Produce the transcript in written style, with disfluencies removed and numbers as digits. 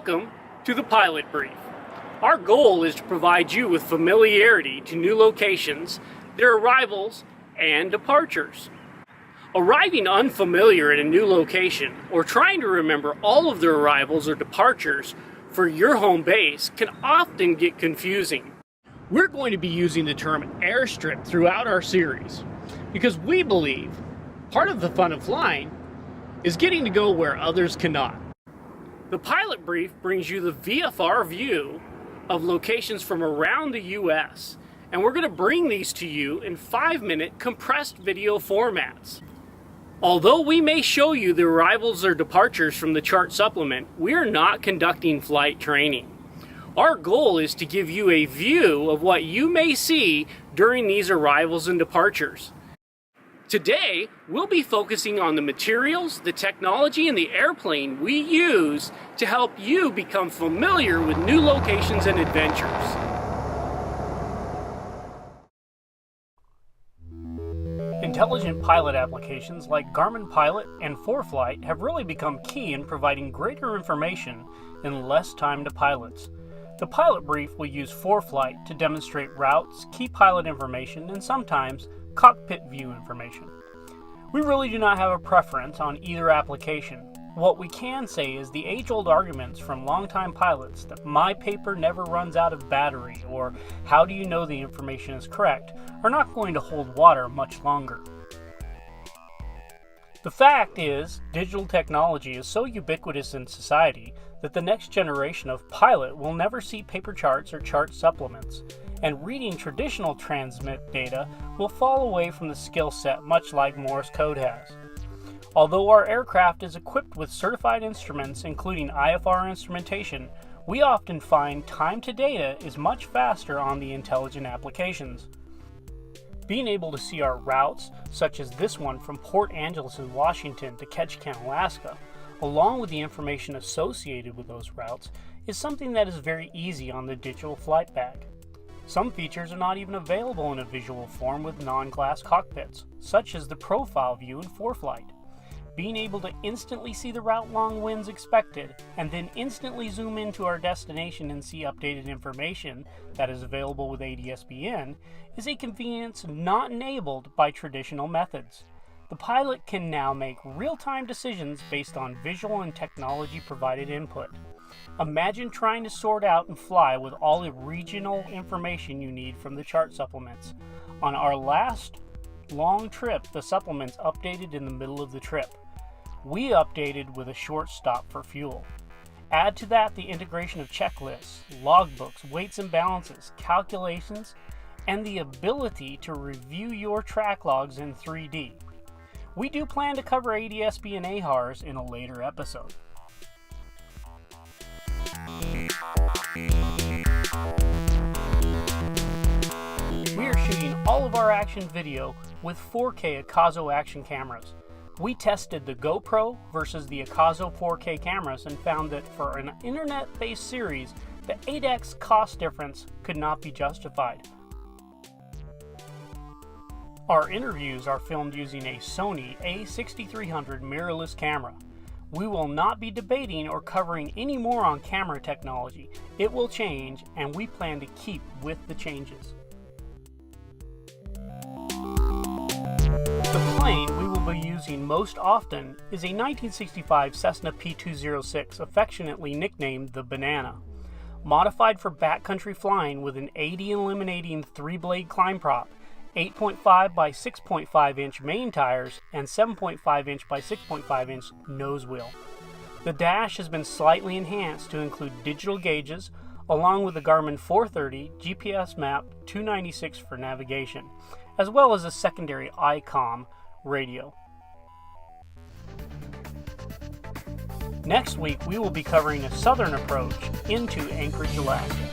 Welcome to the Pilot Brief. Our goal is to provide you with familiarity to new locations, their arrivals, and departures. Arriving unfamiliar at a new location or trying to remember all of their arrivals or departures for your home base can often get confusing. We're going to be using the term airstrip throughout our series because we believe part of the fun of flying is getting to go where others cannot. The Pilot Brief brings you the VFR view of locations from around the U.S., and we're going to bring these to you in 5-minute compressed video formats. Although we may show you the arrivals or departures from the chart supplement, we are not conducting flight training. Our goal is to give you a view of what you may see during these arrivals and departures. Today, we'll be focusing on the materials, the technology, and the airplane we use to help you become familiar with new locations and adventures. Intelligent pilot applications like Garmin Pilot and ForeFlight have really become key in providing greater information in less time to pilots. The Pilot Brief will use ForeFlight to demonstrate routes, key pilot information, and sometimes cockpit view information. We really do not have a preference on either application. What we can say is the age-old arguments from longtime pilots that my paper never runs out of battery or how do you know the information is correct are not going to hold water much longer. The fact is, digital technology is so ubiquitous in society that the next generation of pilot will never see paper charts or chart supplements, and reading traditional transmit data will fall away from the skill set much like Morse code has. Although our aircraft is equipped with certified instruments including IFR instrumentation, we often find time to data is much faster on the intelligent applications. Being able to see our routes, such as this one from Port Angeles in Washington to Ketchikan, Alaska, along with the information associated with those routes, is something that is very easy on the digital flight bag. Some features are not even available in a visual form with non-glass cockpits, such as the profile view in ForeFlight. Being able to instantly see the route long winds expected, and then instantly zoom into our destination and see updated information that is available with ADS-BN, is a convenience not enabled by traditional methods. The pilot can now make real-time decisions based on visual and technology-provided input. Imagine trying to sort out and fly with all the regional information you need from the chart supplements. On our last long trip, the supplements updated in the middle of the trip. We updated with a short stop for fuel. Add to that the integration of checklists, logbooks, weights and balances, calculations, and the ability to review your track logs in 3D. We do plan to cover ADS-B and AHARS in a later episode. We are shooting all of our action video with 4K Akazo action cameras. We tested the GoPro versus the Akazo 4K cameras and found that for an internet-based series, the 8x cost difference could not be justified. Our interviews are filmed using a Sony a6300 mirrorless camera. We will not be debating or covering any more on camera technology. It will change, and we plan to keep with the changes. The plane we will be using most often is a 1965 Cessna P206, affectionately nicknamed the Banana. Modified for backcountry flying with an 80 eliminating 3-blade climb prop, 8.5 by 6.5 inch main tires, and 7.5 inch by 6.5 inch nose wheel. The dash has been slightly enhanced to include digital gauges, along with the Garmin 430 GPS map 296 for navigation, as well as a secondary ICOM radio. Next week, we will be covering a southern approach into Anchorage, Alaska.